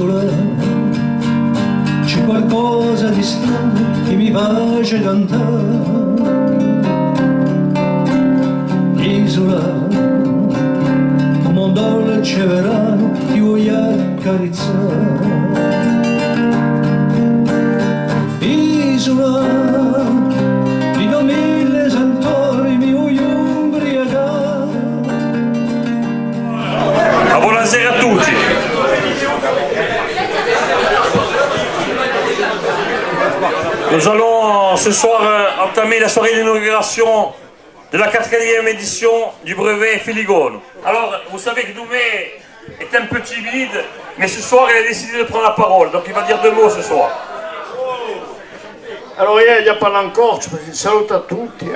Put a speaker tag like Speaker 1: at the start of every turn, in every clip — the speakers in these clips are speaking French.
Speaker 1: Isola, c'è qualcosa di strano che mi face cantare. Isola, come un dolce verano ti voglio accarezzare. Isola, dico mille santori mi voglio ubriacare.
Speaker 2: Buonasera a tutti. Nous allons ce soir entamer la soirée d'inauguration de la 4e édition du brevet Filigone. Alors, vous savez que Doumé est un peu timide, mais ce soir il a décidé de prendre la parole, donc il va dire 2 mots ce soir.
Speaker 3: Allora io parlo in corso perché saluto a tutti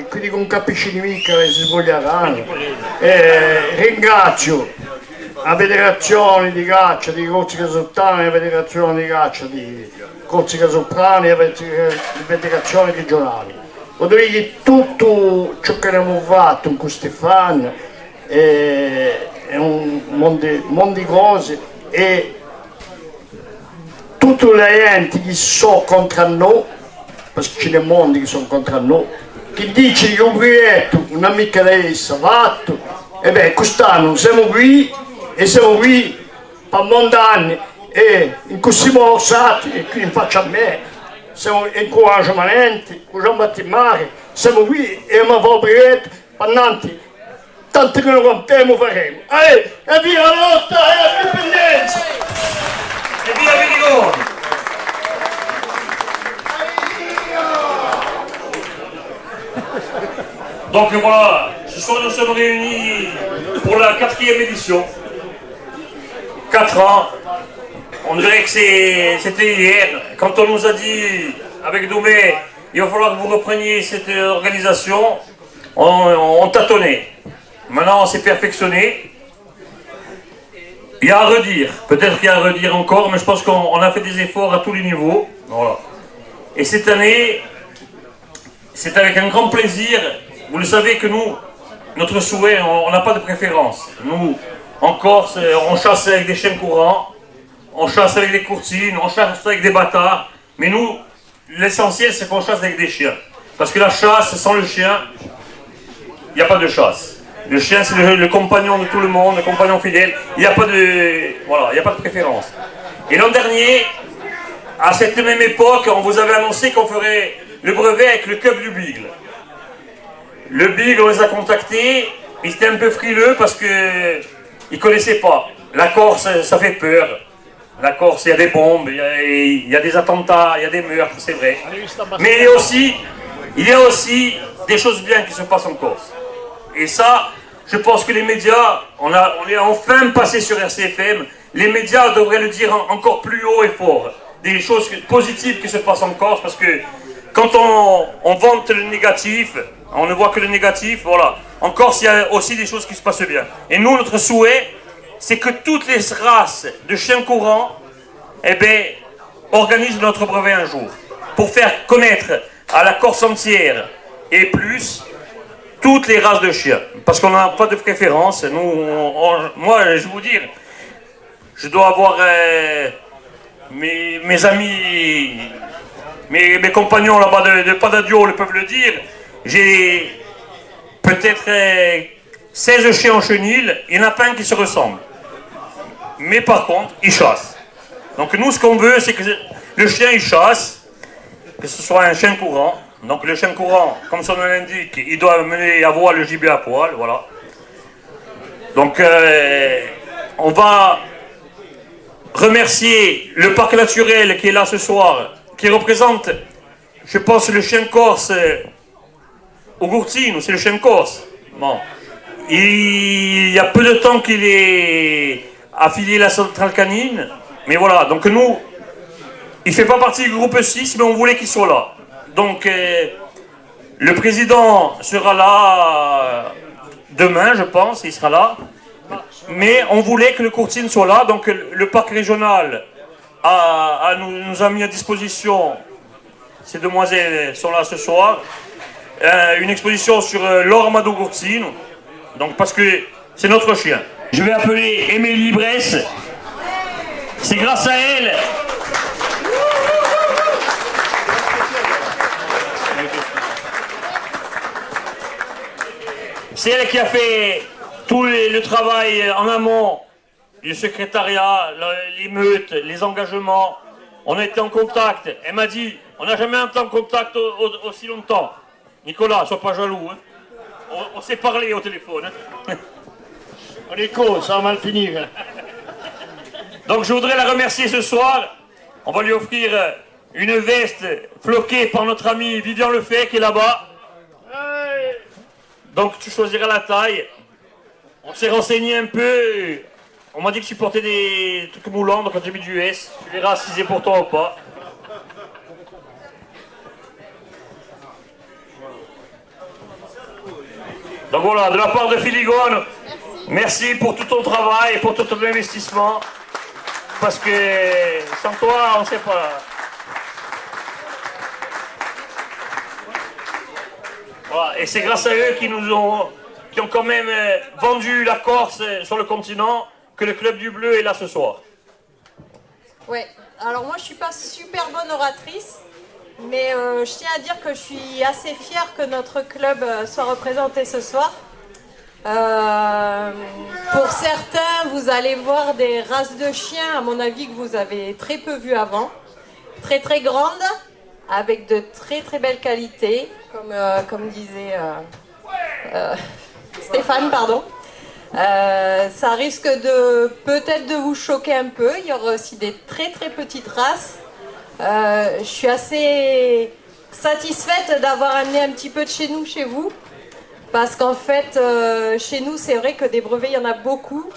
Speaker 3: quindi non capisci mica che si svoglieranno. Ringrazio la federazione di caccia di Corsica Sottana, la federazione di caccia di Corsica Soprani e le federazioni regionali. Vuol dire che tutto ciò che abbiamo fatto in questi anni è un mondo di cose e tutti gli enti che sono contro noi, perché ce ne sono mondi che sono contro noi, che dice che un progetto, un'amica di essa fatto, e beh, quest'anno siamo qui e siamo qui per molti anni e in questi morsati, e qui in faccia a me, siamo incoraggiamenti, con Giambattimare, siamo qui e abbiamo fatto un progetto per tanti che non rompiamo faremo. E via la lotta e l'indipendenza!
Speaker 2: Et vive Filigone! Donc voilà, ce soir nous sommes réunis pour la 4e édition. 4 ans. On dirait que c'était hier, quand on nous a dit, avec Doumé, il va falloir que vous repreniez cette organisation, on tâtonnait. Maintenant on s'est perfectionné. Il y a à redire, peut-être qu'il y a à redire encore, mais je pense qu'on a fait des efforts à tous les niveaux. Voilà. Et cette année, c'est avec un grand plaisir. Vous le savez que nous, notre souhait, on n'a pas de préférence. Nous, en Corse, on chasse avec des chiens courants, on chasse avec des courtines, on chasse avec des bâtards. Mais nous, l'essentiel, c'est qu'on chasse avec des chiens. Parce que la chasse, sans le chien, il n'y a pas de chasse. Le chien, c'est le compagnon de tout le monde, le compagnon fidèle. Il n'y a pas de, voilà, il n'y a pas de préférence. Et l'an dernier, à cette même époque, on vous avait annoncé qu'on ferait le brevet avec le club du Bigle. Le Bigle, on les a contactés, ils étaient un peu frileux parce qu'ils ne connaissaient pas. La Corse, ça fait peur. La Corse, il y a des bombes, il y a des attentats, il y a des meurtres, c'est vrai. Mais il y a aussi des choses bien qui se passent en Corse. Et ça, je pense que les médias, on est enfin passé sur RCFM, les médias devraient le dire encore plus haut et fort. Des choses positives qui se passent en Corse, parce que quand on vante le négatif, on ne voit que le négatif, voilà. En Corse, il y a aussi des choses qui se passent bien. Et nous, notre souhait, c'est que toutes les races de chiens courants, eh bien, organisent notre brevet un jour, pour faire connaître à la Corse entière, et plus, toutes les races de chiens, parce qu'on n'a pas de préférence. Nous, moi, je vais vous dire, je dois avoir mes amis, mes compagnons là-bas de Padadio le peuvent le dire. J'ai peut-être 16 chiens en chenil, il n'y en a pas un qui se ressemble. Mais par contre, ils chassent. Donc nous, ce qu'on veut, c'est que le chien, il chasse, que ce soit un chien courant. Donc le chien courant, comme son nom l'indique, il doit mener à voile le gibier à poil, voilà. Donc on va remercier le parc naturel qui est là ce soir, qui représente, je pense, le chien corse au Gurtino, c'est le chien corse. Bon. Il y a peu de temps qu'il est affilié à la centrale canine, mais voilà, donc nous, il ne fait pas partie du groupe 6, mais on voulait qu'il soit là. Donc, le président sera là demain, je pense, il sera là. Mais on voulait que le Courtine soit là, donc le parc régional nous a mis à disposition, ces demoiselles sont là ce soir, une exposition sur l'Ormado Courtine, donc parce que c'est notre chien. Je vais appeler Émilie Bresse C'est grâce à elle. C'est elle qui a fait tout le travail en amont, le secrétariat, l'émeute, les engagements. On a été en contact. Elle m'a dit, on n'a jamais été en contact aussi longtemps. Nicolas, sois pas jaloux. Hein. On s'est parlé au téléphone. Hein.
Speaker 3: On est con, ça va mal finir.
Speaker 2: Donc je voudrais la remercier ce soir. On va lui offrir une veste floquée par notre ami Vivian Lefebvre qui est là-bas. Donc tu choisiras la taille. On s'est renseigné un peu. On m'a dit que tu portais des trucs moulants, donc on t'a mis du S. Tu verras si c'est pour toi ou pas. Donc voilà, de la part de Filigone, merci pour tout ton travail et pour tout ton investissement. Parce que sans toi, on ne sait pas. Voilà. Et c'est grâce à eux qui ont quand même vendu la Corse sur le continent que le Club du Bleu est là ce soir.
Speaker 4: Ouais, alors moi je suis pas super bonne oratrice, mais je tiens à dire que je suis assez fière que notre club soit représenté ce soir. Pour certains, vous allez voir des races de chiens, à mon avis, que vous avez très peu vues avant. Très très grandes, avec de très très belles qualités, comme disait Stéphane, pardon. Ça risque peut-être de vous choquer un peu. Il y aura aussi des très très petites races. Je suis assez satisfaite d'avoir amené un petit peu de chez nous chez vous. Parce qu'en fait, chez nous, c'est vrai que des brevets, il y en a beaucoup.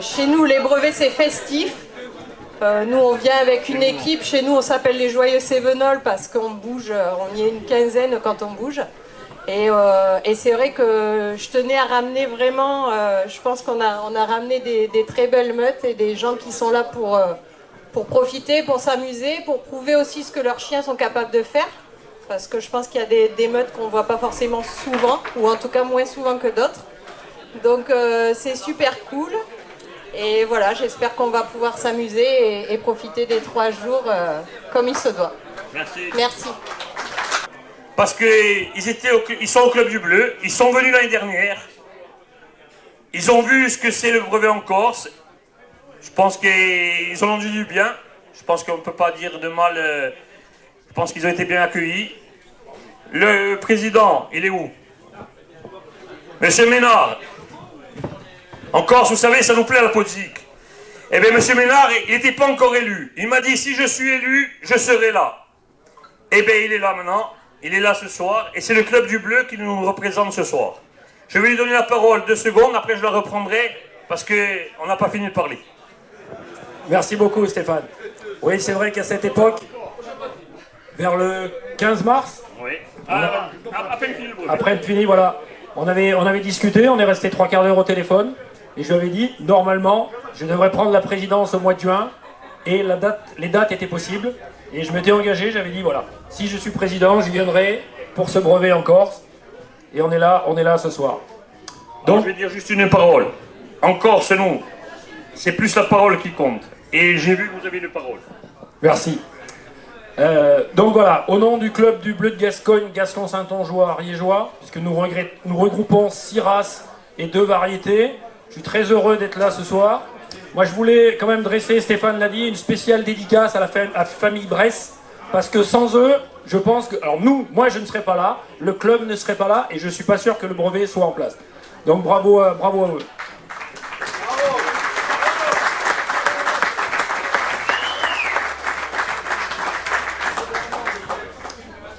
Speaker 4: Chez nous, les brevets, c'est festif. Nous, on vient avec une équipe. Chez nous, on s'appelle les Joyeux Cévenols parce qu'on bouge, on y est une quinzaine quand on bouge. Et c'est vrai que je tenais à ramener vraiment, je pense qu'on a ramené des très belles meutes et des gens qui sont là pour profiter, pour s'amuser, pour prouver aussi ce que leurs chiens sont capables de faire. Parce que je pense qu'il y a des meutes qu'on ne voit pas forcément souvent, ou en tout cas moins souvent que d'autres. Donc c'est super cool. Et voilà, j'espère qu'on va pouvoir s'amuser et profiter des 3 jours comme il se doit.
Speaker 2: Merci.
Speaker 4: Merci.
Speaker 2: Parce qu'ils sont au Club du Bleu, ils sont venus l'année dernière. Ils ont vu ce que c'est le brevet en Corse. Je pense qu'ils ont rendu du bien. Je pense qu'on ne peut pas dire de mal. Je pense qu'ils ont été bien accueillis. Le président, il est où? Monsieur Ménard. En Corse, vous savez, ça nous plaît la politique. Eh bien, monsieur Ménard, il n'était pas encore élu. Il m'a dit, si je suis élu, je serai là. Eh bien, il est là maintenant. Il est là ce soir. Et c'est le Club du Bleu qui nous représente ce soir. Je vais lui donner la parole 2 secondes. Après, je la reprendrai parce qu'on n'a pas fini de parler.
Speaker 5: Merci beaucoup, Stéphane. Oui, c'est vrai qu'à cette époque, vers le 15 mars,
Speaker 2: Oui. À peine fini le brevet.
Speaker 5: après être fini, voilà, on avait discuté, on est resté 3 quarts d'heure au téléphone, et je lui avais dit, normalement, je devrais prendre la présidence au mois de juin, et les dates étaient possibles, et je m'étais engagé, j'avais dit, voilà, si je suis président, je viendrai pour ce brevet en Corse, et on est là ce soir.
Speaker 2: Donc, je vais dire juste une parole. En Corse, nous, c'est plus la parole qui compte. Et j'ai vu que vous avez une parole.
Speaker 5: Merci. Donc voilà, au nom du Club du Bleu de Gascogne, Gascon-Saintongeois, Ariégeois, puisque nous regroupons 6 races et 2 variétés, je suis très heureux d'être là ce soir. Moi je voulais quand même dresser, Stéphane l'a dit, une spéciale dédicace à la famille Bresse, parce que sans eux, je pense que... Alors moi je ne serais pas là, le club ne serait pas là, et je ne suis pas sûr que le brevet soit en place. Donc bravo à eux.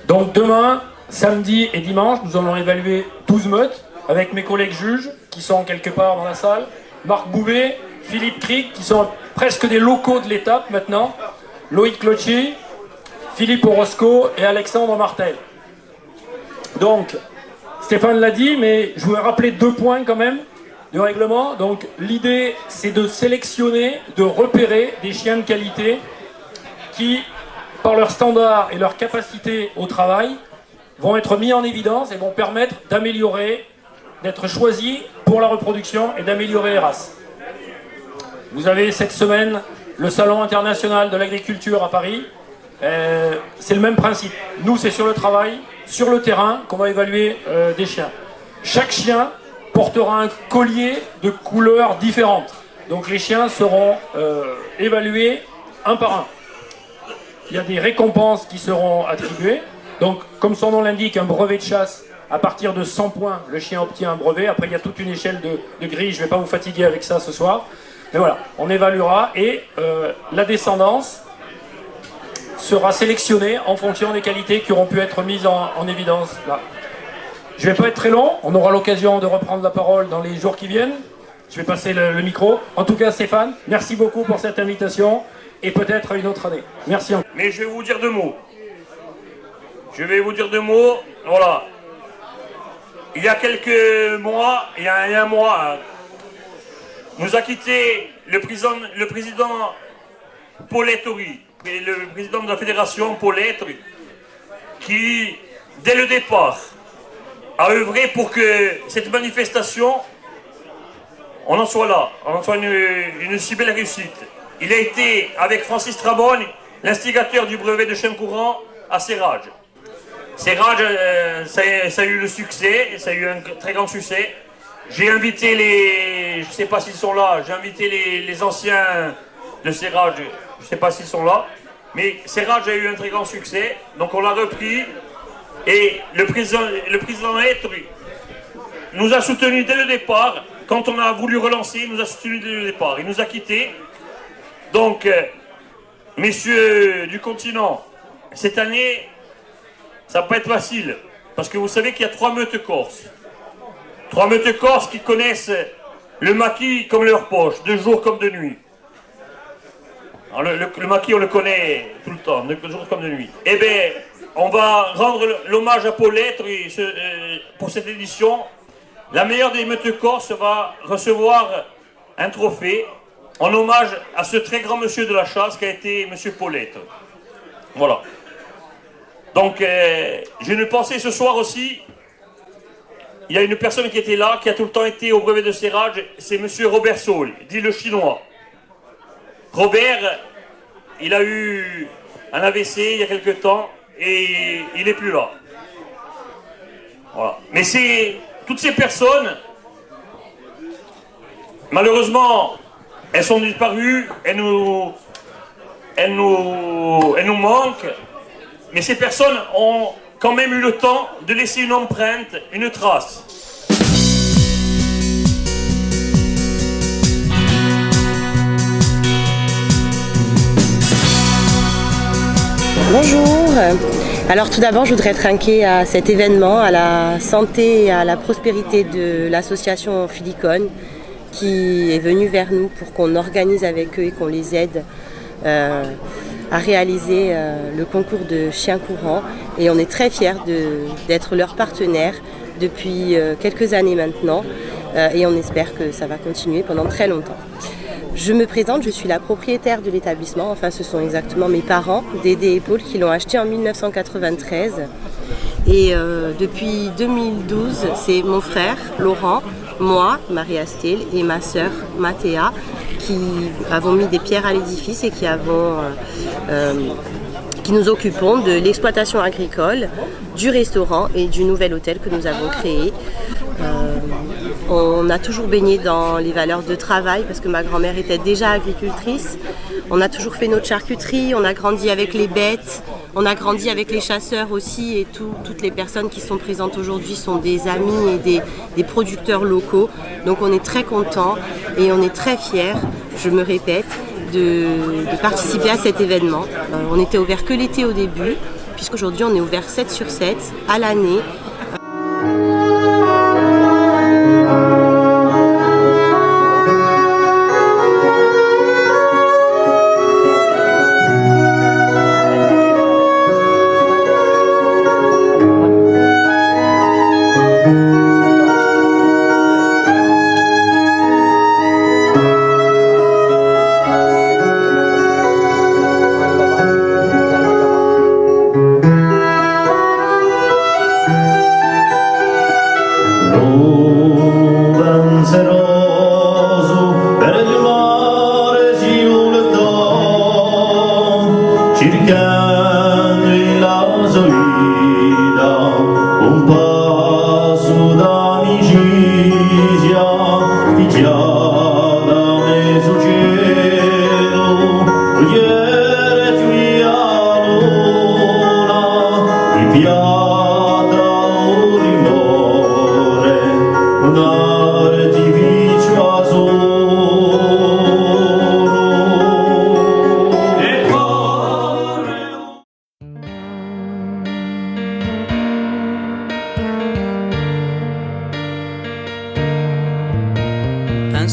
Speaker 5: Donc demain, samedi et dimanche, nous allons évaluer 12 meutes avec mes collègues juges qui sont quelque part dans la salle. Marc Bouvet, Philippe Cric, qui sont presque des locaux de l'étape maintenant. Loïc Clochi, Philippe Orozco et Alexandre Martel. Donc, Stéphane l'a dit, mais je voulais rappeler 2 points quand même de règlement. Donc l'idée, c'est de sélectionner, de repérer des chiens de qualité qui, par leur standard et leur capacité au travail, vont être mis en évidence et vont permettre d'améliorer, d'être choisis pour la reproduction et d'améliorer les races. Vous avez cette semaine le Salon international de l'agriculture à Paris. C'est le même principe. Nous, c'est sur le travail, sur le terrain, qu'on va évaluer des chiens. Chaque chien portera un collier de couleurs différentes. Donc les chiens seront évalués un par un. Il y a des récompenses qui seront attribuées. Donc, comme son nom l'indique, un brevet de chasse, à partir de 100 points, le chien obtient un brevet. Après, il y a toute une échelle de grilles. Je ne vais pas vous fatiguer avec ça ce soir. Mais voilà, on évaluera et la descendance sera sélectionnée en fonction des qualités qui auront pu être mises en évidence là. Je ne vais pas être très long, on aura l'occasion de reprendre la parole dans les jours qui viennent. Je vais passer le micro. En tout cas, Stéphane, merci beaucoup pour cette invitation et peut-être une autre année. Merci encore.
Speaker 2: Mais je vais vous dire deux mots. Voilà. Il y a quelques mois, il y a un mois, nous a quitté le président Paul-Ettori, le président de la fédération Paul-Ettori, qui, dès le départ, a œuvré pour que cette manifestation, on en soit là, on en soit une si belle réussite. Il a été, avec Francis Trabone, l'instigateur du brevet de chien courant à Sérage. Sérage, ça a eu le succès, ça a eu un très grand succès. J'ai invité je ne sais pas s'ils sont là, j'ai invité les anciens de Sérage, je ne sais pas s'ils sont là, mais Sérage a eu un très grand succès, donc on l'a repris, et le président Ettori nous a soutenus dès le départ. Quand on a voulu relancer, il nous a soutenus dès le départ, il nous a quittés. Donc, messieurs du continent, cette année, ça ne va pas être facile, parce que vous savez qu'il y a 3 meutes corses. 3 meutes corses qui connaissent le maquis comme leur poche, de jour comme de nuit. Alors le maquis, on le connaît tout le temps, de jour comme de nuit. Eh bien, on va rendre l'hommage à Paul Ettori pour cette édition. La meilleure des meutes corses va recevoir un trophée en hommage à ce très grand monsieur de la chasse qui a été monsieur Paul Ettori. Voilà. Donc, j'ai une pensée ce soir aussi. Il y a une personne qui était là, qui a tout le temps été au brevet de Sérage, c'est monsieur Robert Saul, dit le chinois. Robert, il a eu un AVC il y a quelque temps et il n'est plus là. Voilà. Mais c'est toutes ces personnes, malheureusement, elles sont disparues, elles nous manquent. Mais ces personnes ont quand même eu le temps de laisser une empreinte, une trace.
Speaker 6: Bonjour. Alors tout d'abord, je voudrais trinquer à cet événement, à la santé et à la prospérité de l'association Filicone qui est venue vers nous pour qu'on organise avec eux et qu'on les aide à réaliser le concours de chiens courants. Et on est très fiers d'être leur partenaire depuis quelques années maintenant et on espère que ça va continuer pendant très longtemps. Je me présente, je suis la propriétaire de l'établissement, enfin ce sont exactement mes parents, Dédé et Paul, qui l'ont acheté en 1993. Et depuis 2012, c'est mon frère Laurent, moi, Marie-Astelle et ma sœur Mathéa qui avons mis des pierres à l'édifice et qui nous occupons de l'exploitation agricole, du restaurant et du nouvel hôtel que nous avons créé. On a toujours baigné dans les valeurs de travail parce que ma grand-mère était déjà agricultrice. On a toujours fait notre charcuterie, on a grandi avec les bêtes, on a grandi avec les chasseurs aussi et toutes les personnes qui sont présentes aujourd'hui sont des amis et des producteurs locaux. Donc on est très contents et on est très fiers, je me répète, de participer à cet événement. On n'était ouvert que l'été au début, puisqu'aujourd'hui on est ouvert 7 sur 7 à l'année.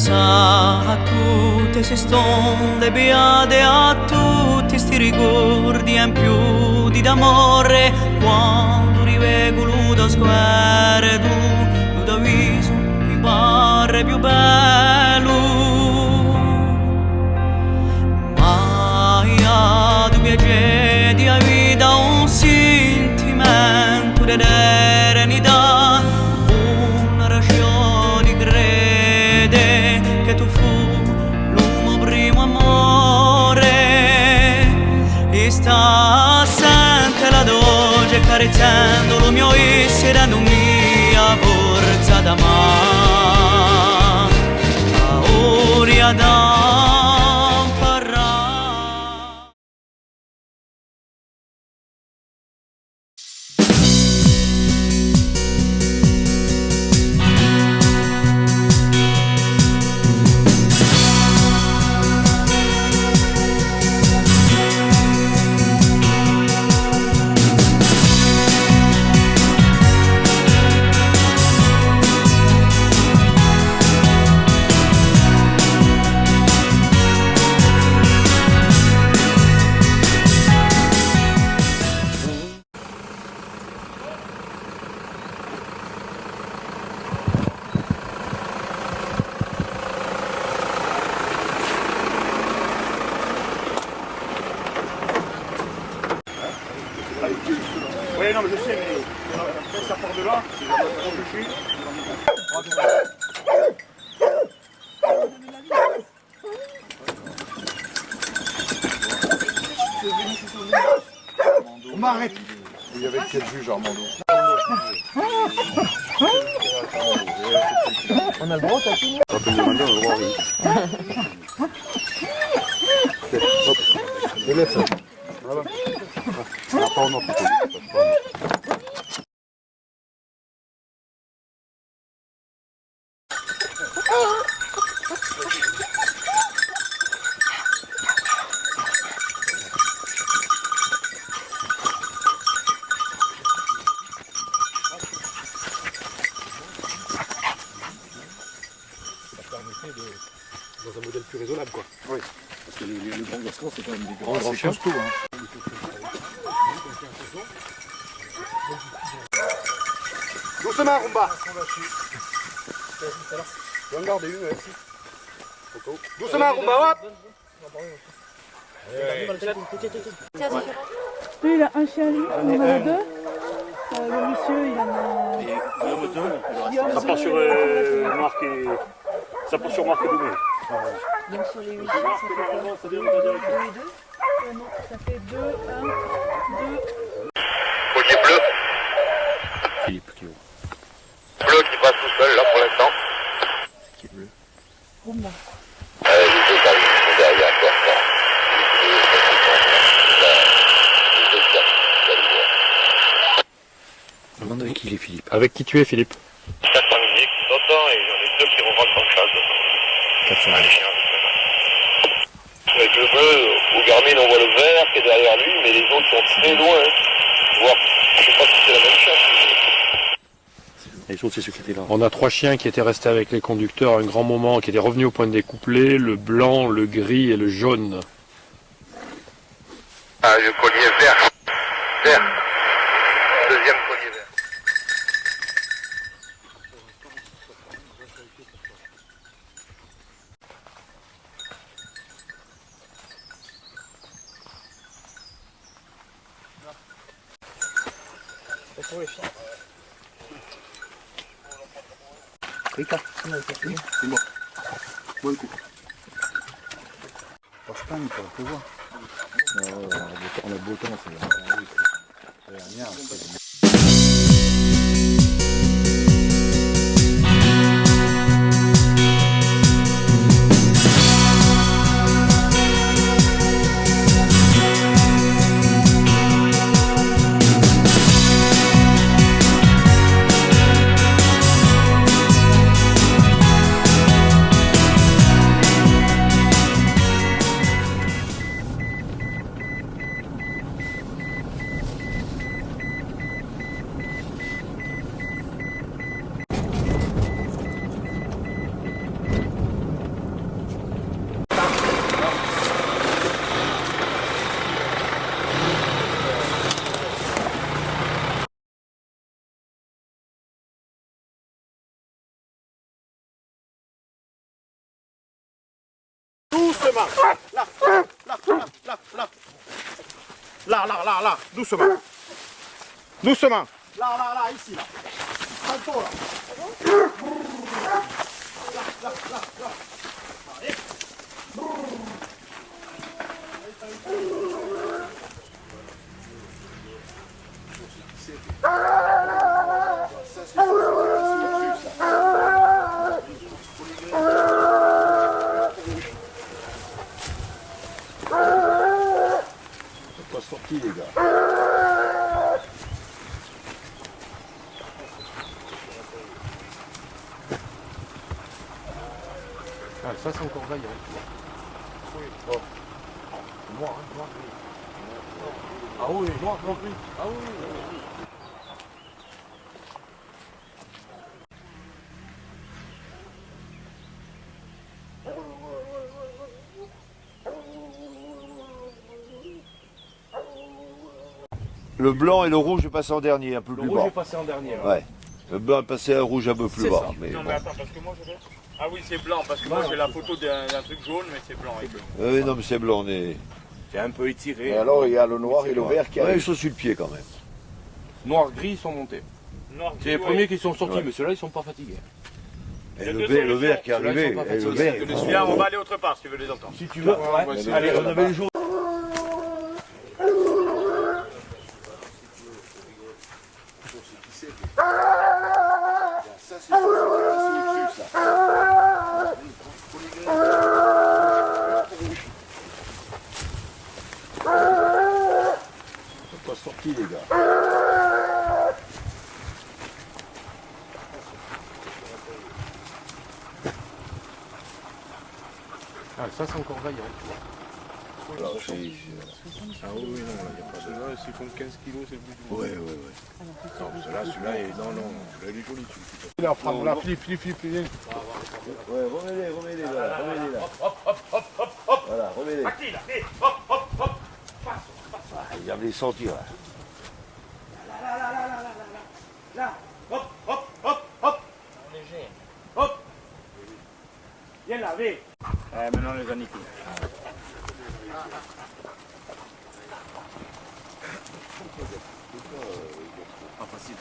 Speaker 7: pensa a tutte se stonde beate, a tutti sti ricordi in più di d'amore, quando rivego da sguardo tu da viso mi pare più bello, ma io tu piacere di vita un sentimento di serenità, una ragione crede che tu fu l'uomo primo amore, e sta sente la doce carezzando lo mio essere, dando mia forza d'amare, a ora da
Speaker 2: Oui, non, mais je sais, mais après ça part de là, c'est trop touché.
Speaker 8: On m'arrête. Il y avait quel juge, Armando? On a le droit, t'as tout. On peut demander, on a le droit, oui. Hop, élève ça. Voilà. On n'a pas en plutôt.
Speaker 9: Dans un modèle plus raisonnable, quoi.
Speaker 8: Oui.
Speaker 9: Parce que les grands gascons, c'est quand même des
Speaker 8: Grands chiens. Tout, hein.
Speaker 9: Doucement, Rumba. Je vais en garder une, ici. Doucement, Rumba, hop.
Speaker 10: Lui, il a un chien, lui, on en a deux. Le monsieur, il en a...
Speaker 2: Ça part sur Marc et... Ça part sur Marc et Doumé.
Speaker 10: Donc sur les 8 chiens, ça fait quoi? 2 et 2 non, ça fait 2, 1, 2...
Speaker 11: Côté bleu.
Speaker 9: Philippe qui ouvre.
Speaker 11: Bleu qui passe tout seul là pour l'instant.
Speaker 9: Qui est bleu.
Speaker 10: Rumba.
Speaker 11: Les deux sont derrière toi.
Speaker 9: Je me demande avec qui il est, Philippe. Avec qui tu es, Philippe?
Speaker 11: 400 minutes qui sortent et j'en ai deux qui rentrent en chasse.
Speaker 9: 400
Speaker 11: Allez, chien. Avec le bleu, au Garmin on voit le vert qui est derrière lui, mais les autres sont très loin. Voir, je sais pas si c'est la même chasse.
Speaker 9: Les autres, c'est ceux qui étaient là. On a 3 chiens qui étaient restés avec les conducteurs un grand moment, qui étaient revenus au point de découpler, le blanc, le gris et le jaune.
Speaker 11: Ah, le collier vert. Vert. Deuxième collier vert.
Speaker 8: Pour les chiens. Rika, c'est moi. Bon coup. Parce qu'on peut voir. On a beau temps, c'est rien. doucement. Là, doucement. Doucement. Là, ici, là. Salto, là. Là. Allez.
Speaker 3: Pas sorti les gars.
Speaker 9: Ah, ça c'est encore vaillant. Oui. Oh. Noir, noir. Ah oui, noir, gris. Ah oui.
Speaker 12: Le blanc et le rouge est passé en dernier, un peu plus bas.
Speaker 9: Le rouge est passé en dernier.
Speaker 12: Ouais. Le blanc est passé à rouge un peu plus bas. Mais
Speaker 13: non
Speaker 12: bon.
Speaker 13: mais attends, parce que moi je vais... Ah oui, c'est blanc, parce que moi j'ai la photo d'un truc jaune, mais c'est blanc.
Speaker 12: Oui, non, mais c'est blanc, on est...
Speaker 13: C'est un peu étiré.
Speaker 12: Et alors, il y a le noir et le vert qui arrivent.
Speaker 9: Ouais,
Speaker 12: ils sont sur le pied quand même.
Speaker 9: Noir, gris, ils sont montés. C'est les premiers qui sont sortis, mais ceux-là, ils sont pas fatigués.
Speaker 12: Et le vert qui est arrivé, et le vert...
Speaker 13: Viens, on va aller autre part si tu veux les entendre.
Speaker 9: Si tu veux, ouais.
Speaker 12: Allez, on avait le jour...
Speaker 3: Pas sorti les gars.
Speaker 9: Ah, ça c'est encore vaillant.
Speaker 3: Alors,
Speaker 13: Ah oui, non, là, il n'y a pas de... Là, s'ils font 15 kilos, c'est plus du
Speaker 3: ouais.
Speaker 13: Non, celui-là, il est... Non, il est joli, celui-là.
Speaker 8: Là, Franck, là, Philippe.
Speaker 12: Ouais, remets-les là, remets-les là. Voilà, remets-les. Ah, il va me les sentir là.
Speaker 13: Là, hop. Léger. Hop. Viens là, viens. Maintenant les aniqués. Pas facile.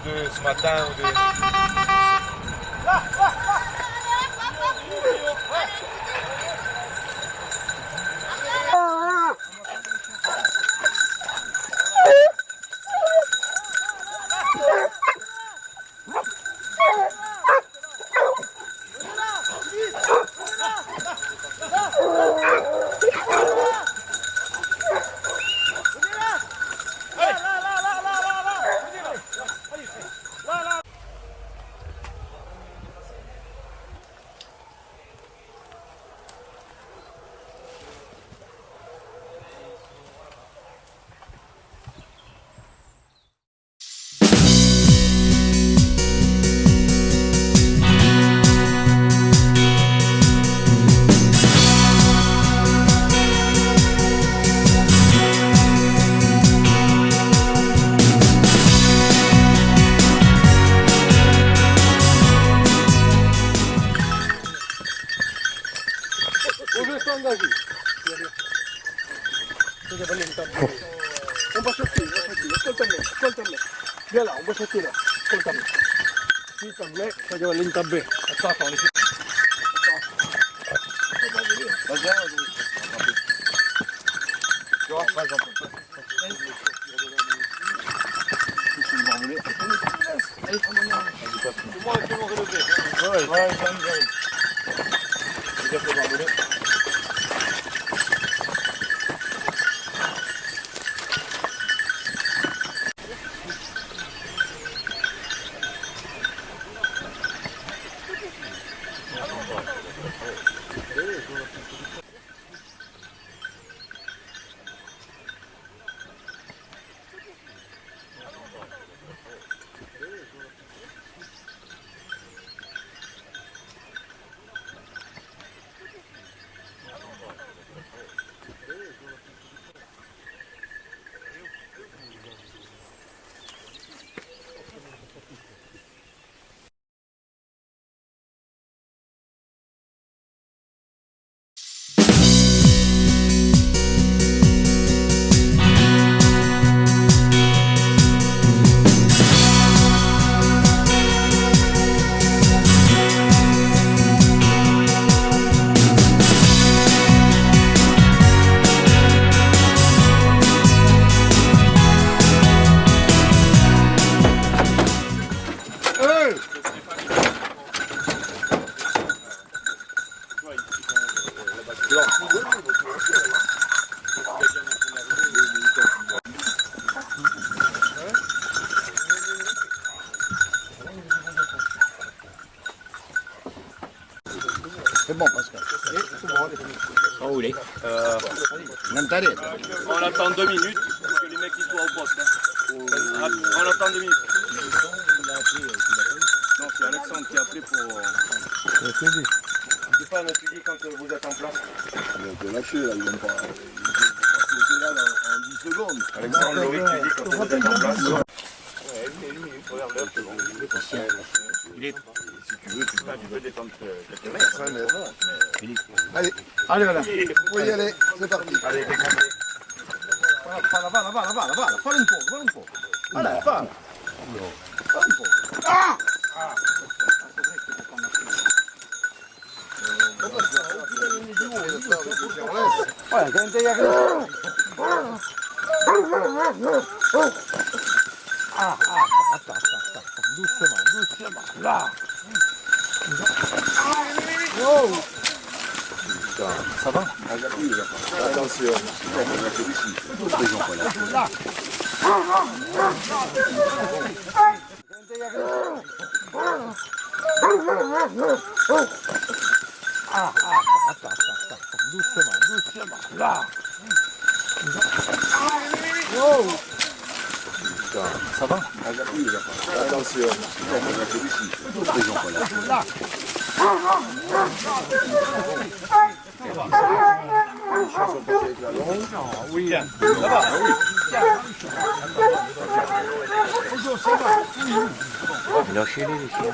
Speaker 13: De ce matin ou de...
Speaker 8: Un baciotino, ascoltami. Via là, un baciotino, ascoltami. Sì, també, faceva l'entabè. Aspetta, Allez, prends-moi.
Speaker 13: Moi, je vais me relever.
Speaker 8: Ouais, j'arrive.
Speaker 13: Je vais faire m'enlever.
Speaker 12: C'est bon, Pascal.
Speaker 13: Où vous voulez.
Speaker 12: On
Speaker 13: attend 2 minutes, parce que les mecs ils soient au poste. Hein. On attend 2 minutes. Non, c'est Alexandre qui a appelé pour... C'est pas un suivi quand vous êtes en place.
Speaker 12: On peut lâcher, là, ils vont pas... Ils vont là en 10 secondes.
Speaker 13: Alexandre, Loïc, tu dis quand vous êtes en place.
Speaker 12: Ouais, 1 minute, regarde l'heure, c'est bon.
Speaker 13: Il est... Si tu veux, tu peux détendre quelques
Speaker 12: mètres. Allez, allez, voilà. Vous pouvez y aller, c'est parti.
Speaker 13: Allez, décomptez.
Speaker 12: Va, falla un po'. Allez, falla. Falla un po'. Ah! Guarda, che non ti aspetta. Doucement, là. Wow. Ça va? Attention. Là. Doucement, là. Wow. Ça va? Attention. Là. Oui. Ça va. Bonjour, ça va?
Speaker 14: Lâchez-les, les chiens.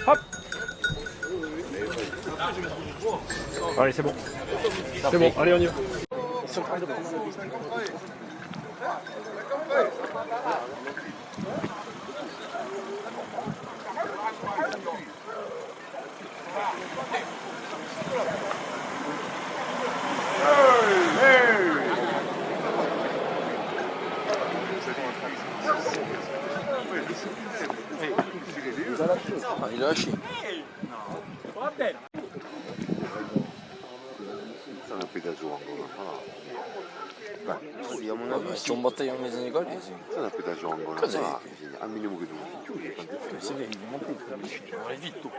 Speaker 9: Hop. Allez, c'est bon. C'est bon, allez, on y va.
Speaker 12: Il a lâché.
Speaker 11: Ça n'a plus d'azur encore.
Speaker 12: Sì, a mon avis, se un battaglione di Senegal, sì.
Speaker 11: Ça n'a plus d'azur encore.
Speaker 12: Cosa
Speaker 11: è? Un minimo che tu.
Speaker 12: Si vede, non più, vorrei vitto.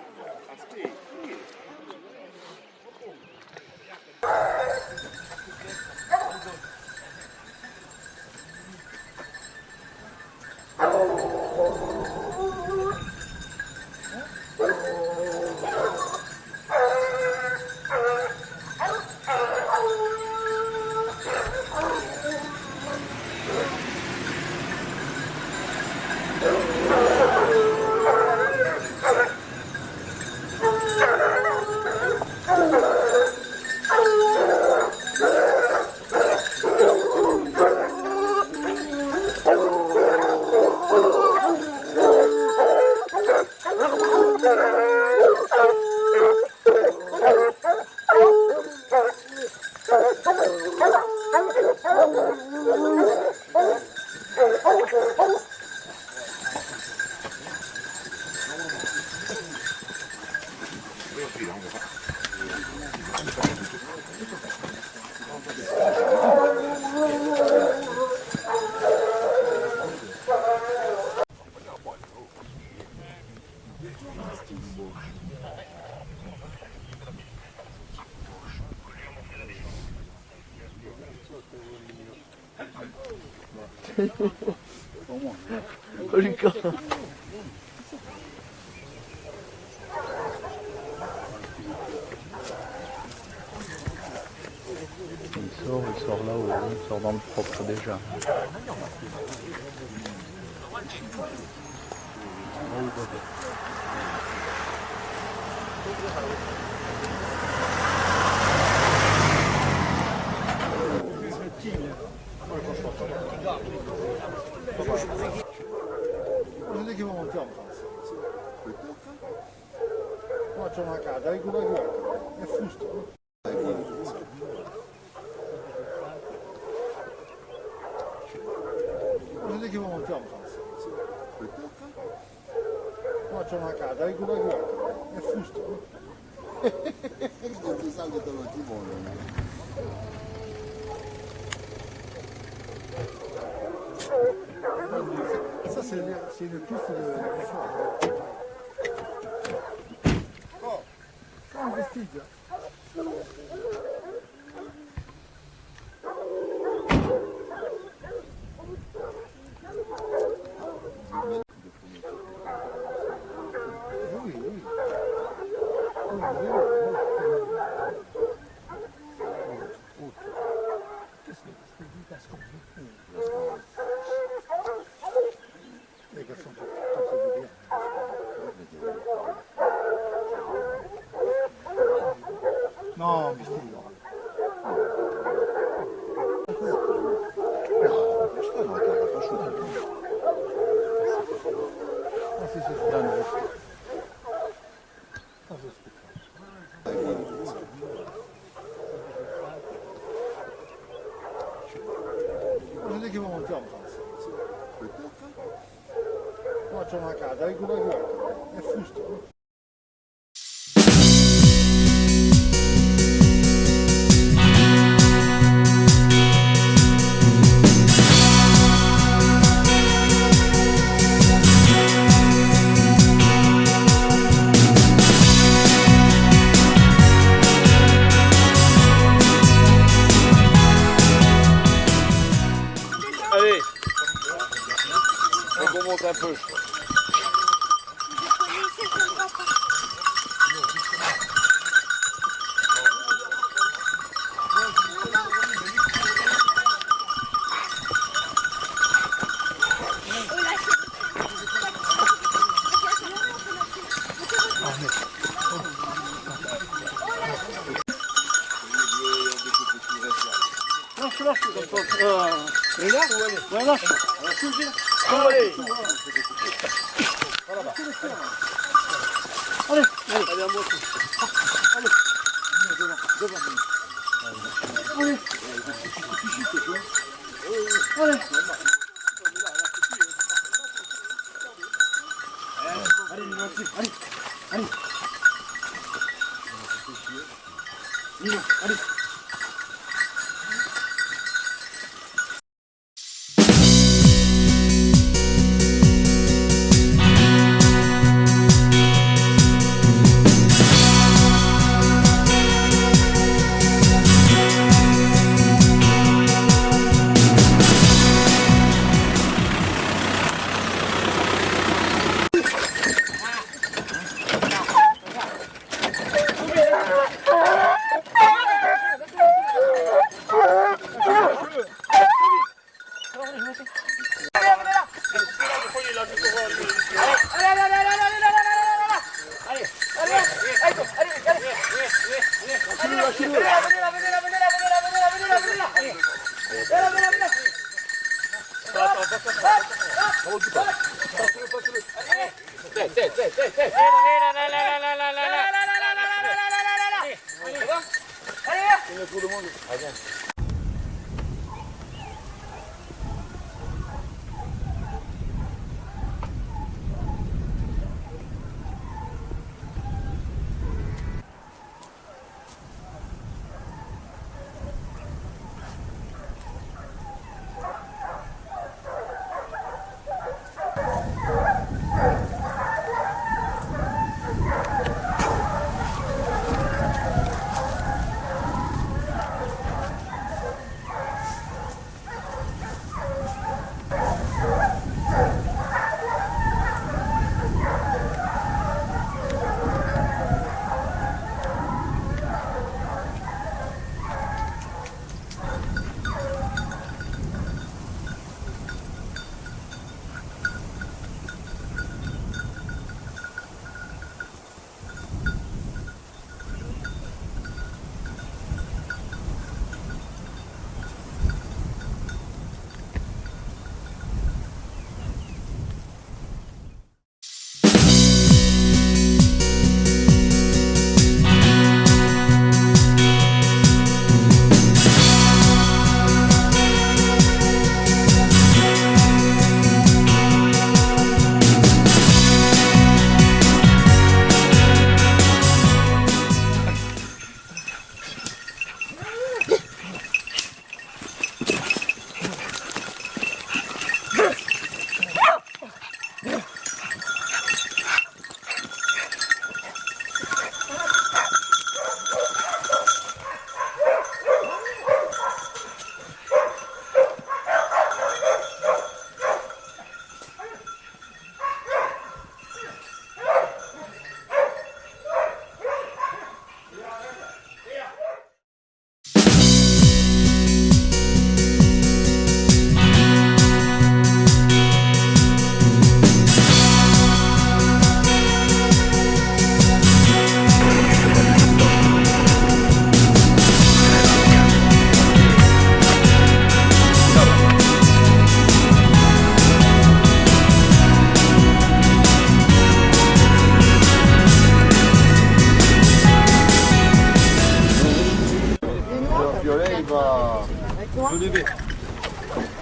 Speaker 14: Il sort là où il sort dans le propre déjà.
Speaker 12: Non è che non abbiamo fatto. Qua c'è una casa, è quella è fusto. Non è che non abbiamo fatto. Qua c'è una casa, è quella è fusto. Non sa che te lo timone. Ça, c'est le plus de choix. Oh, c'est un vestige. Oui, oui. Qu'est-ce que tu dis, Gascon? Les garçons, ça fait bien. Non, mais c'est non è che non abbiamo fatto. Qua c'è una casa, è quella è fusto.
Speaker 3: Allez, on remonte un peu.
Speaker 12: Lâche, regarde, ouais, lâche.
Speaker 3: Allez.
Speaker 12: Allez, allez, à moi aussi. Allez, devant. Allez. Allez. Allez. Allez.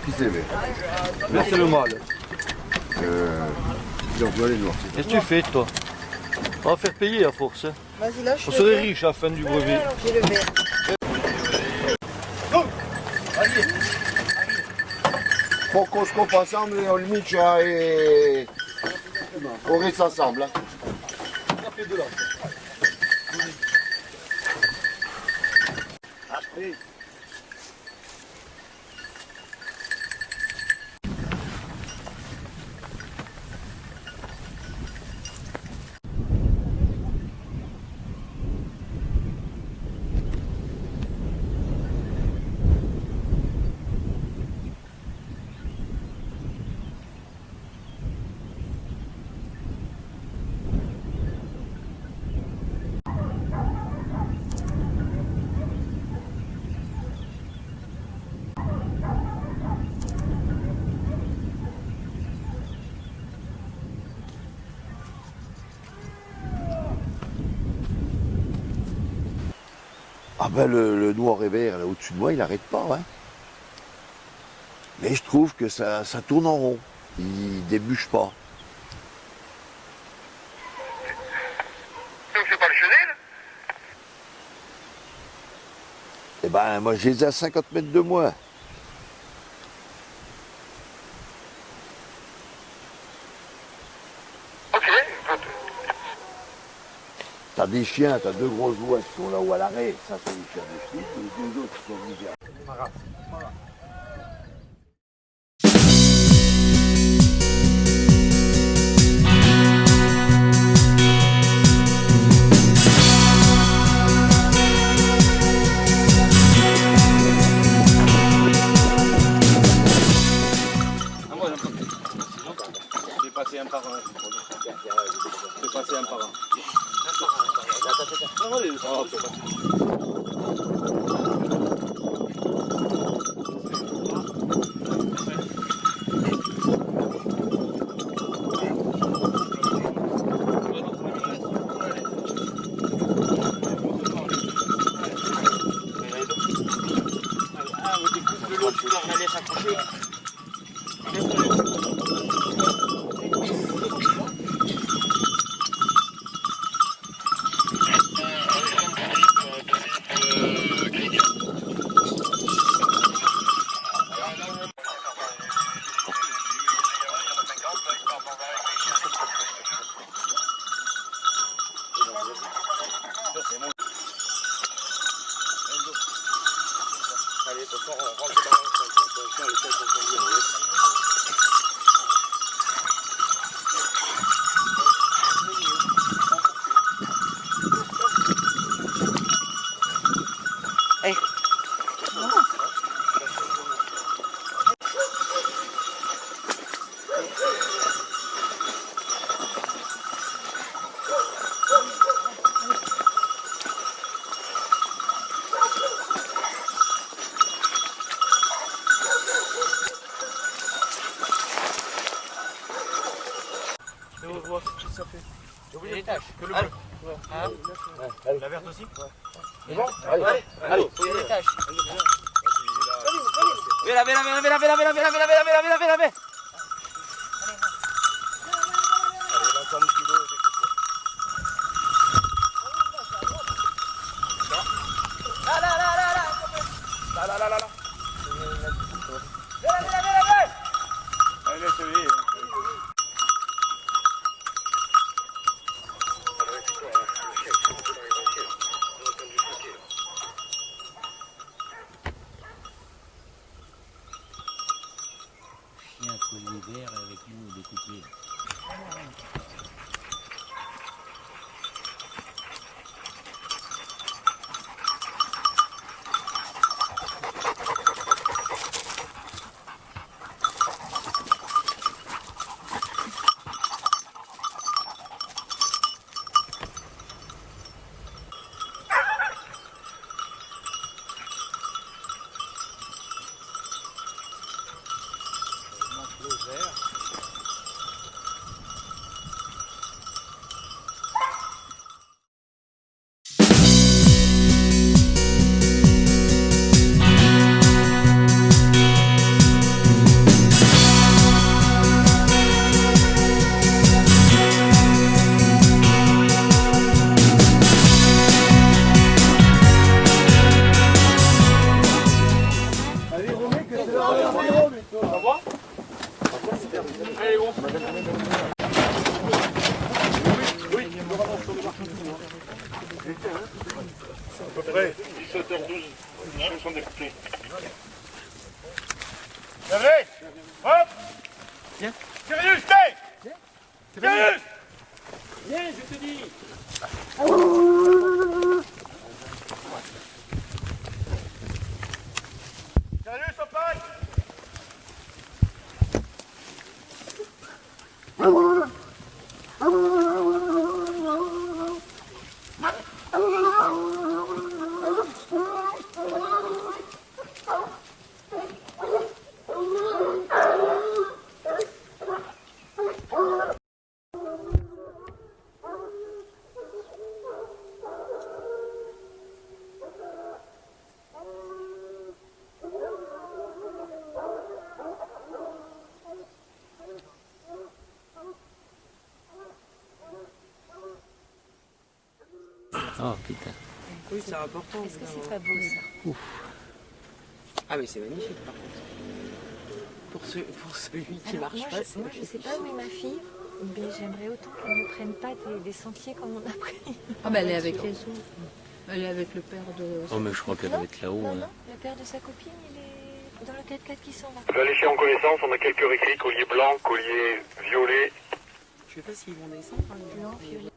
Speaker 12: Qui c'est lui?
Speaker 15: Là, c'est le mâle.
Speaker 12: Donc, voilà les noirs.
Speaker 15: Qu'est-ce que tu fais, toi? On va faire payer à force. Hein.
Speaker 10: Vas-y, lâche.
Speaker 15: On serait riche à la fin du brevet.
Speaker 10: J'ai le verre.
Speaker 12: Faut qu'on se coupe ensemble et on le miche et on reste ensemble. Hein.
Speaker 16: Ah ben le noir et vert là au-dessus de moi, il n'arrête pas. Hein. Mais je trouve que ça tourne en rond. Il débouche pas.
Speaker 11: Donc c'est pas le chenil?
Speaker 16: Eh ben moi je les ai à 50 mètres de moi. T'as des chiens, t'as deux grosses voix qui sont là-haut à l'arrêt. Ça, c'est les chiens de chenil, et les deux autres qui sont venus derrière.
Speaker 15: Je vais passer un par un. Je vais passer un par un.
Speaker 13: J'ai oublié les tâches. Que le bleu. Hein?
Speaker 8: Allez.
Speaker 13: La verte aussi?
Speaker 8: C'est bon? Allez. Allez.
Speaker 13: Il y a les tâches.
Speaker 8: Viens, viens.
Speaker 13: Allez, laisse-le.
Speaker 17: Chien collier vert avec nous découpé.
Speaker 13: À peu près 17h12, les chiens sont découpés. Lève-les! Hop! Viens! Sérieux, stay! Sérieux!
Speaker 5: Viens, je te dis!
Speaker 13: Sérieux, ça passe!
Speaker 17: Oh putain.
Speaker 10: Oui, c'est important. Est-ce que c'est pas beau ça?
Speaker 17: Ouf.
Speaker 10: Ah mais c'est magnifique par contre. Pour celui qui marche pas, c'est
Speaker 18: moi je sais pas où est ma fille, mais j'aimerais autant qu'elle ne prenne pas des sentiers comme on a pris.
Speaker 10: Ah bah elle est avec les autres. Elle est avec le père de...
Speaker 17: Oh mais je crois qu'elle va être là-haut.
Speaker 18: Non,
Speaker 17: hein.
Speaker 18: non, le père de sa copine, il est dans le 4x4 qui s'en va.
Speaker 11: Je vais aller laisser en connaissance, on a quelques récrits, collier blanc, collier violet.
Speaker 10: Je sais pas s'ils vont descendre.
Speaker 18: Blanc, violet.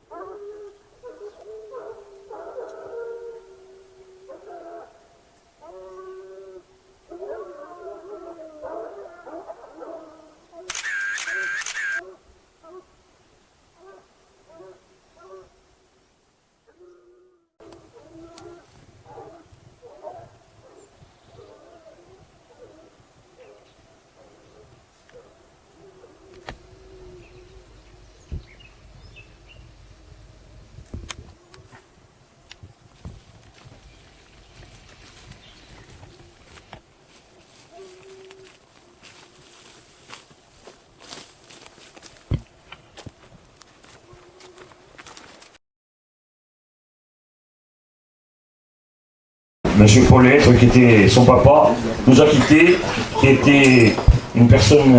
Speaker 2: Monsieur Paulette, qui était son papa, nous a quittés, qui était une personne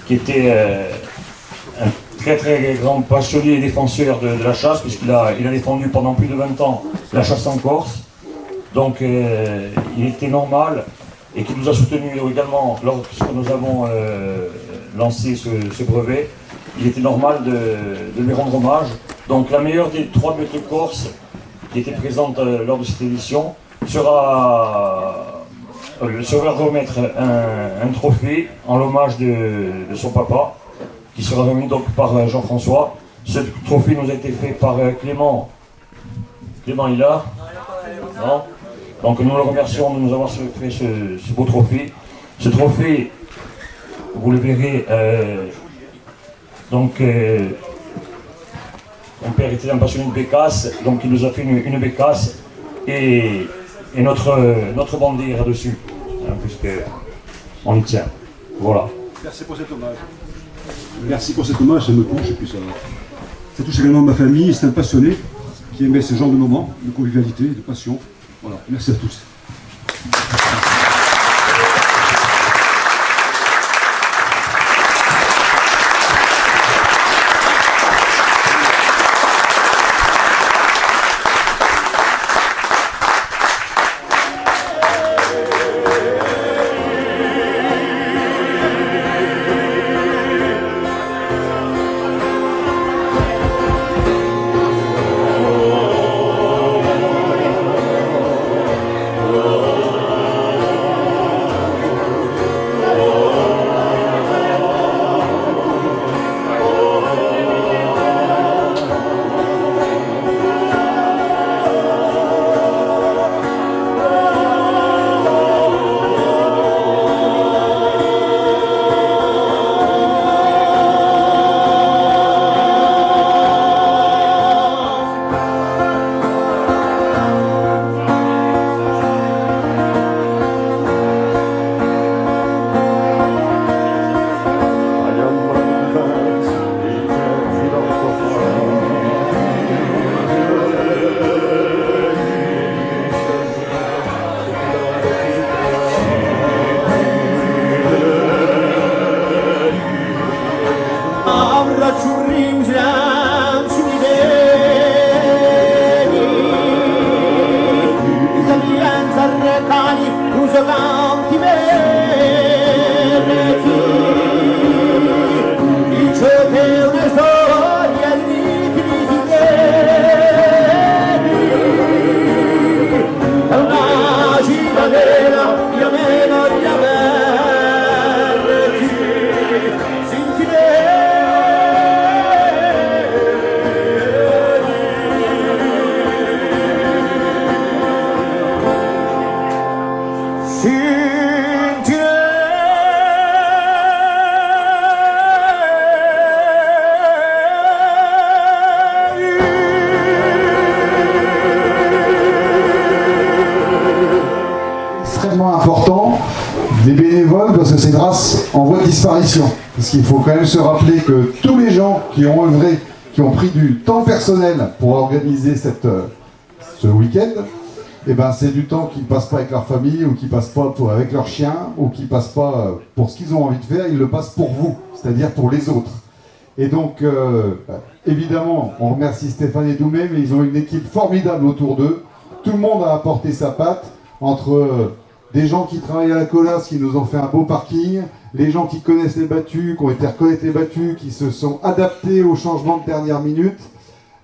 Speaker 2: qui était un très très grand passionné et défenseur de la chasse, puisqu'il a défendu pendant plus de 20 ans la chasse en Corse. Donc il était normal, et qui nous a soutenus également lorsque nous avons lancé ce brevet, il était normal de lui rendre hommage. Donc la meilleure des 3 bêtes corses qui était présente lors de cette édition sera remettre un trophée en l'hommage de son papa, qui sera remis donc par Jean-François. Ce trophée nous a été fait par Clément. Clément il est là? Non? Donc nous le remercions de nous avoir fait ce beau trophée. Ce trophée, vous le verrez, donc Mon père était un passionné de bécasse, donc il nous a fait une bécasse et notre bandière dessus, hein, puisque on y tient. Voilà.
Speaker 19: Merci pour cet hommage. Merci pour cet hommage, ça me touche. Et puis ça touche également ma famille. C'est un passionné qui aimait ce genre de moments, de convivialité, de passion. Voilà. Merci à tous.
Speaker 20: Important des bénévoles parce que c'est grâce en voie de disparition. Parce qu'il faut quand même se rappeler que tous les gens qui ont œuvré, qui ont pris du temps personnel pour organiser ce week-end, eh ben c'est du temps qu'ils ne passent pas avec leur famille ou qui ne passent pas avec leurs chiens ou qui ne passent pas pour ce qu'ils ont envie de faire, ils le passent pour vous, c'est-à-dire pour les autres. Et donc, évidemment, on remercie Stéphane et Doumé, mais ils ont une équipe formidable autour d'eux. Tout le monde a apporté sa patte entre des gens qui travaillent à la Colasse, qui nous ont fait un beau parking, les gens qui connaissent les battues, qui ont été reconnaître les battues, qui se sont adaptés aux changements de dernière minute,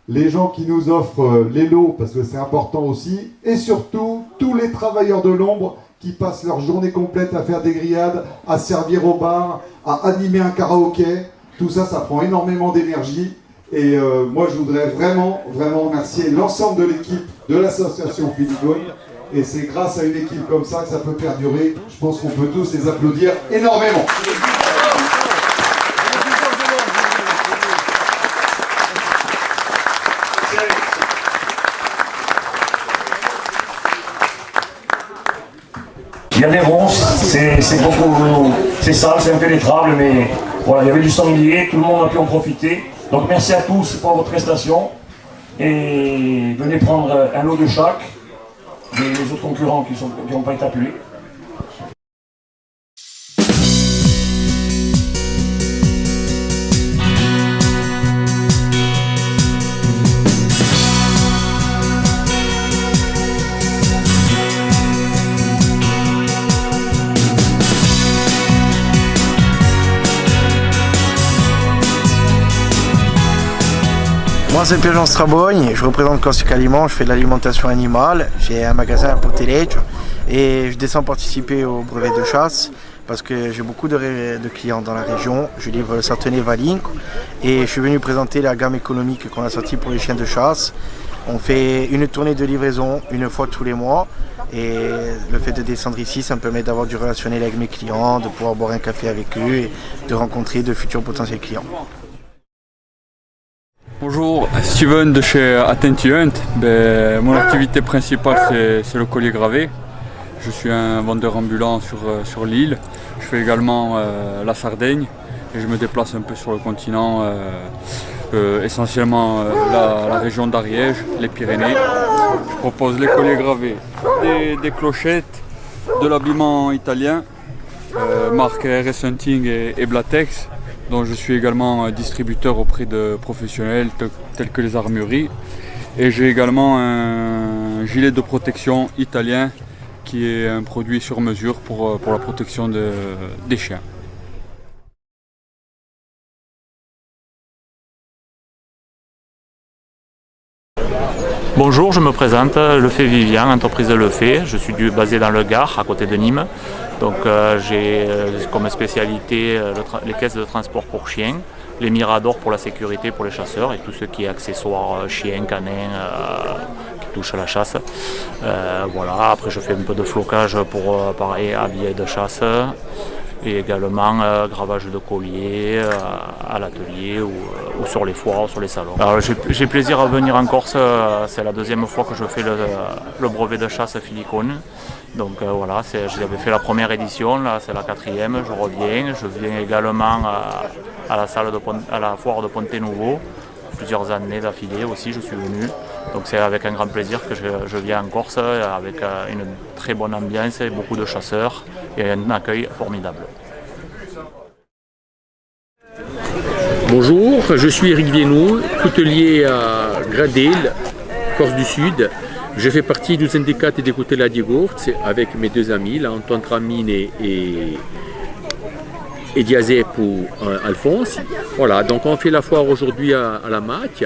Speaker 20: les gens qui nous offrent les lots, parce que c'est important aussi, et surtout, tous les travailleurs de l'ombre qui passent leur journée complète à faire des grillades, à servir au bar, à animer un karaoké. Tout ça, ça prend énormément d'énergie. Et moi, je voudrais vraiment remercier l'ensemble de l'équipe de l'association Filigone. Et c'est grâce à une équipe comme ça que ça peut perdurer. Je pense qu'on peut tous les applaudir énormément.
Speaker 2: Il y a des ronces, c'est beaucoup, c'est sale, c'est impénétrable, mais voilà, il y avait du sanglier, tout le monde a pu en profiter. Donc merci à tous pour votre prestation et venez prendre un lot de chaque des autres concurrents qui n'ont pas été appelés.
Speaker 21: Moi c'est Pierre-Jean Strabogne, je représente Corsica Aliment, je fais de l'alimentation animale, j'ai un magasin à Porteleccio et je descends participer au brevet de chasse parce que j'ai beaucoup de clients dans la région, je livre le Sartenay Valinco et je suis venu présenter la gamme économique qu'on a sortie pour les chiens de chasse. On fait une tournée de livraison une fois tous les mois et le fait de descendre ici, ça me permet d'avoir du relationnel avec mes clients, de pouvoir boire un café avec eux et de rencontrer de futurs potentiels clients.
Speaker 1: Bonjour, Steven de chez Attenty Hunt. Mon activité principale c'est le collier gravé. Je suis un vendeur ambulant sur l'île. Je fais également la Sardaigne et je me déplace un peu sur le continent, essentiellement la région d'Ariège, les Pyrénées. Je propose les colliers gravés, des clochettes, de l'habillement italien, marque RS Hunting et Blatex, dont je suis également distributeur auprès de professionnels tels que les armureries. Et j'ai également un gilet de protection italien qui est un produit sur mesure pour la protection des chiens.
Speaker 22: Bonjour, je me présente, Lefebvre Vivian, entreprise de Lefebvre. Je suis basé dans le Gard, à côté de Nîmes. Donc j'ai comme spécialité les caisses de transport pour chiens, les miradors pour la sécurité pour les chasseurs et tout ce qui est accessoires chiens, canins qui touchent à la chasse. Voilà. Après je fais un peu de flocage pour pareil habiller de chasse et également gravage de colliers à l'atelier ou sur les foires, sur les salons. Alors j'ai plaisir à venir en Corse, c'est la deuxième fois que je fais le brevet de chasse Filicone. Donc voilà, j'avais fait la première édition, là c'est la quatrième, je reviens. Je viens également à la foire de Ponte-Nouveau, plusieurs années d'affilée aussi je suis venu. Donc c'est avec un grand plaisir que je viens en Corse, avec une très bonne ambiance et beaucoup de chasseurs et un accueil formidable.
Speaker 23: Bonjour, je suis Eric Viennou, coutelier à Gradel, Corse du Sud. Je fais partie du syndicat des couteliers à Digourt avec mes deux amis, là, Antoine Tramine et Diazep ou Alphonse. Voilà, donc on fait la foire aujourd'hui à la MAC.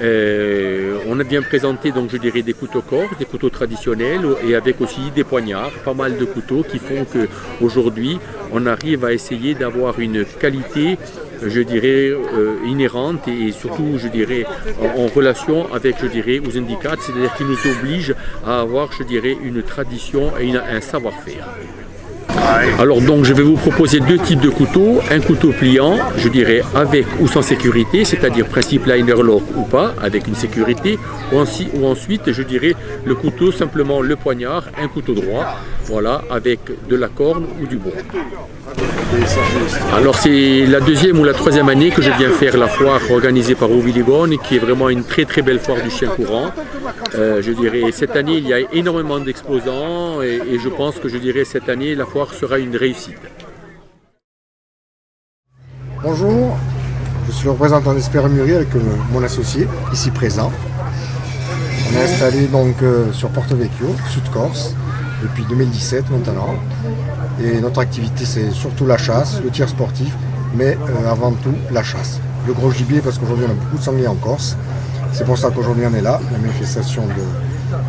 Speaker 23: On a bien présenté, donc je dirais, des couteaux corse, des couteaux traditionnels et avec aussi des poignards, pas mal de couteaux qui font qu'aujourd'hui on arrive à essayer d'avoir une qualité, je dirais, inhérente et surtout, je dirais, en relation avec, je dirais, aux syndicats, c'est-à-dire qui nous oblige à avoir, je dirais, une tradition et un savoir-faire. Alors donc je vais vous proposer deux types de couteaux, un couteau pliant, je dirais avec ou sans sécurité, c'est-à-dire principe liner lock ou pas, avec une sécurité, ou ensuite je dirais le couteau simplement le poignard, un couteau droit, voilà, avec de la corne ou du bois. Alors c'est la deuxième ou la troisième année que je viens faire la foire organisée par Oviligone, qui est vraiment une très très belle foire du chien courant. Je dirais cette année il y a énormément d'exposants et je pense que je dirais cette année la foire sera une réussite.
Speaker 24: Bonjour, je suis le représentant d'Espéremurier avec mon associé ici présent. On est installé donc sur Porto Vecchio, Sud-Corse, depuis 2017 maintenant. Et notre activité c'est surtout la chasse, le tir sportif, mais avant tout la chasse. Le gros gibier parce qu'aujourd'hui on a beaucoup de sangliers en Corse. C'est pour ça qu'aujourd'hui on est là, la manifestation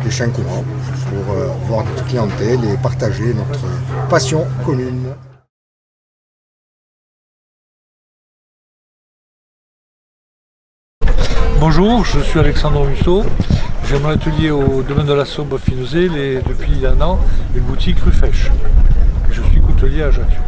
Speaker 24: des chiens courants, pour voir notre clientèle et partager notre passion commune.
Speaker 25: Bonjour, je suis Alexandre Musso. J'ai mon atelier au domaine de la Saume à Finozel et depuis un an une boutique rue Fèche. Je suis coutelier à Ajaccio.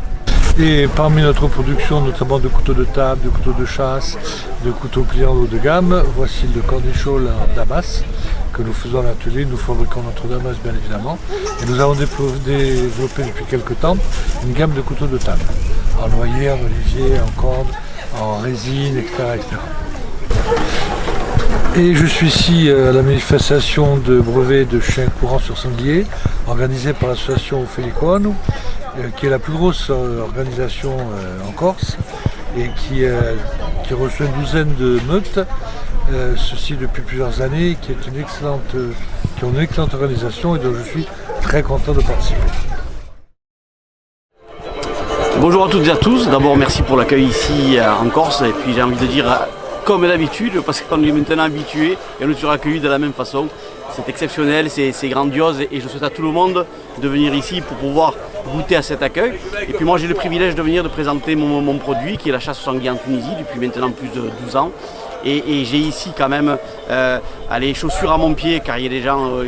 Speaker 25: Et parmi notre production, notamment de couteaux de table, de couteaux de chasse, de couteaux pliants haut de gamme, voici le cornichon en Damas que nous faisons à l'atelier. Nous fabriquons notre Damas bien évidemment. Et nous avons développé depuis quelques temps une gamme de couteaux de table. En noyer, en olivier, en corde, en résine, etc. Et je suis ici à la manifestation de brevets de chiens courants sur sanglier, organisée par l'association Filicone, qui est la plus grosse organisation en Corse et qui reçoit une douzaine de meutes, ceci depuis plusieurs années, qui ont une excellente organisation et dont je suis très content de participer.
Speaker 26: Bonjour à toutes et à tous, d'abord merci pour l'accueil ici en Corse et puis j'ai envie de dire comme d'habitude parce qu'on est maintenant habitué et on nous sera accueillis de la même façon. C'est exceptionnel, c'est grandiose et je souhaite à tout le monde de venir ici pour pouvoir goûter à cet accueil. Et puis moi j'ai le privilège de venir de présenter mon produit qui est la chasse au sanglier en Tunisie depuis maintenant plus de 12 ans. Et j'ai ici quand même les chaussures à mon pied car il y a des gens,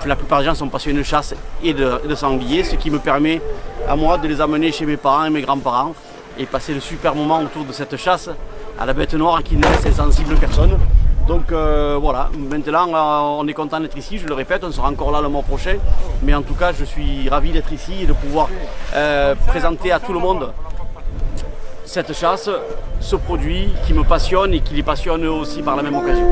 Speaker 26: la plupart des gens sont passionnés de chasse et de sanglier, ce qui me permet à moi de les amener chez mes parents et mes grands-parents et passer de super moments autour de cette chasse à la bête noire qui ne laisse insensible personne. Donc voilà, maintenant on est content d'être ici, je le répète, on sera encore là le mois prochain. Mais en tout cas, je suis ravi d'être ici et de pouvoir présenter à tout le monde cette chasse, ce produit qui me passionne et qui les passionne eux aussi par la même occasion.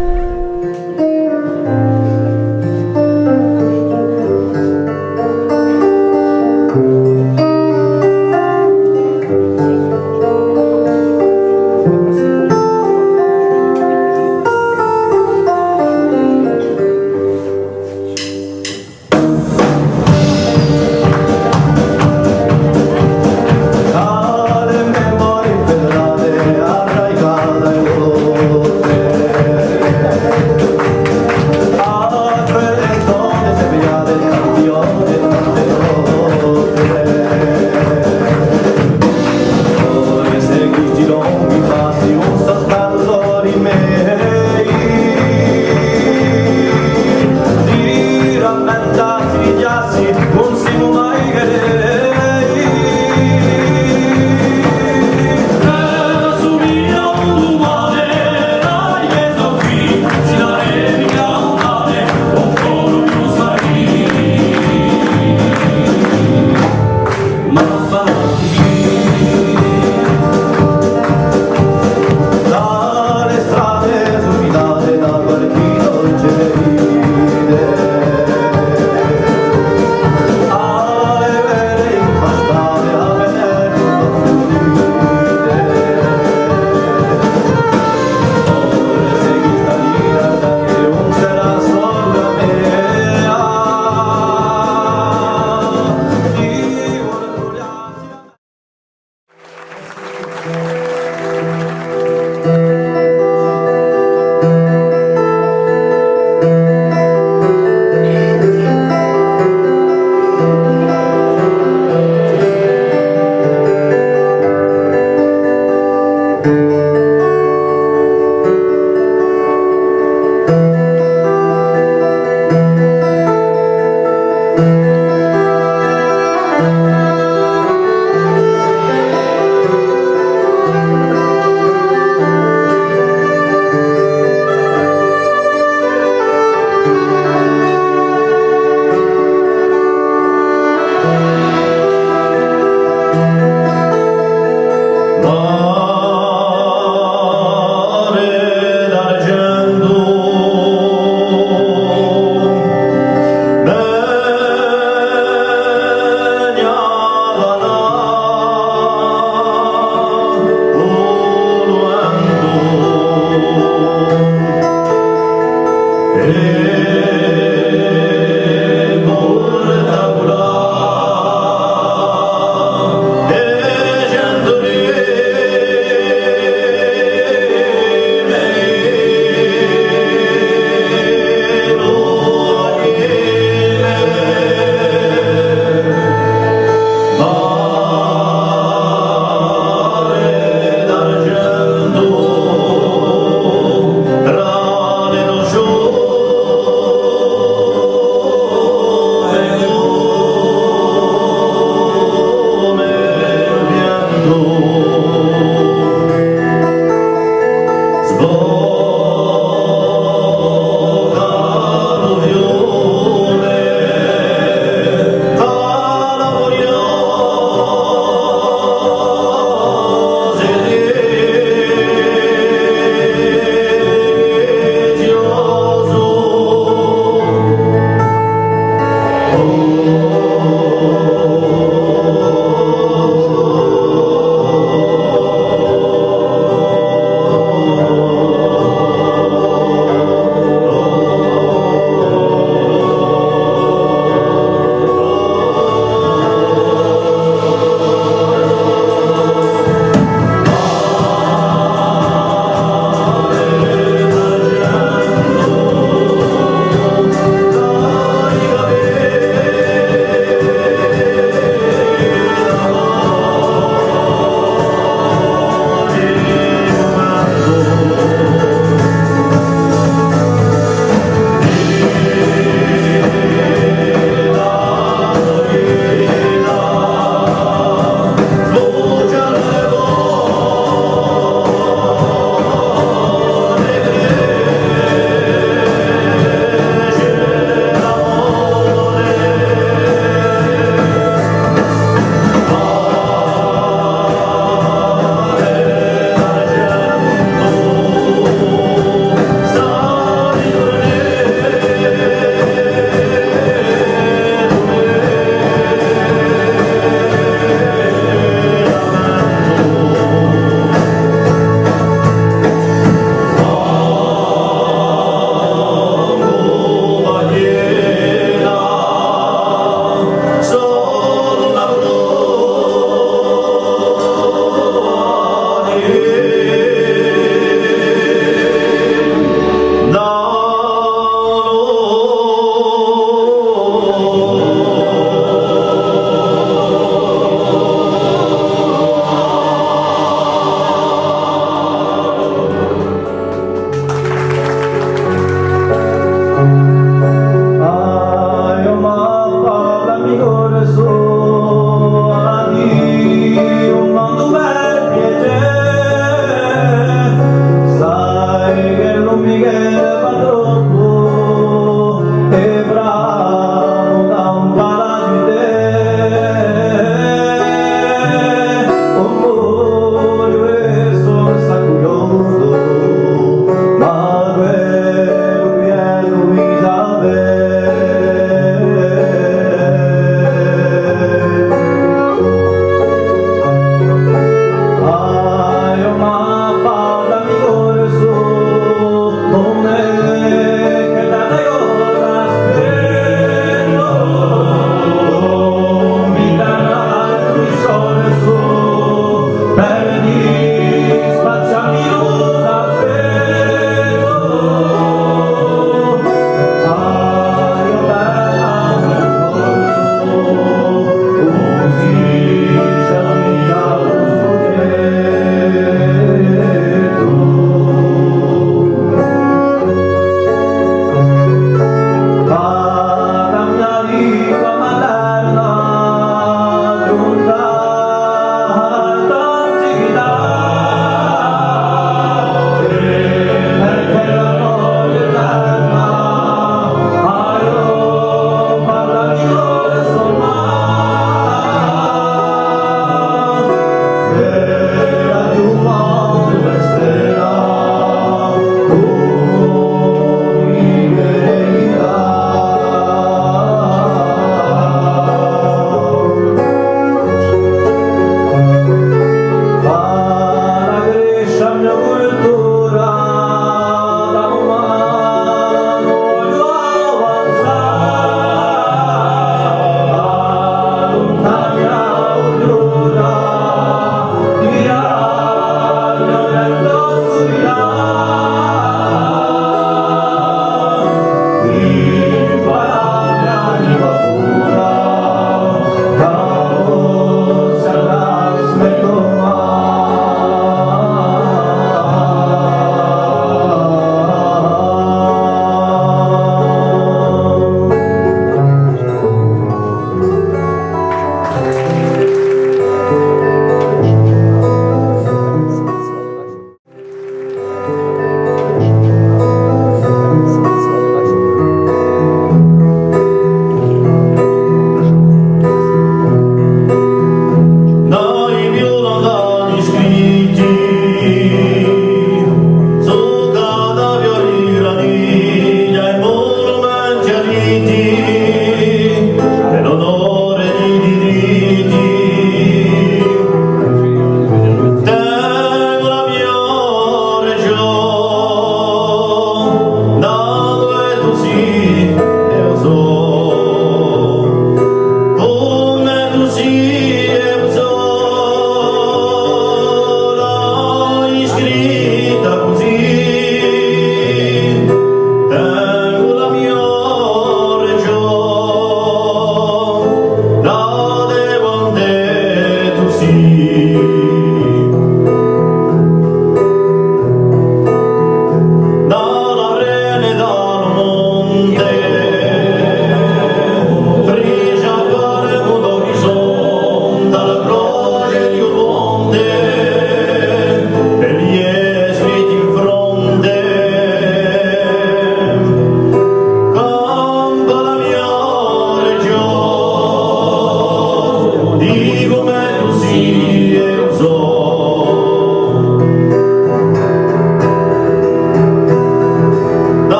Speaker 3: Miguel.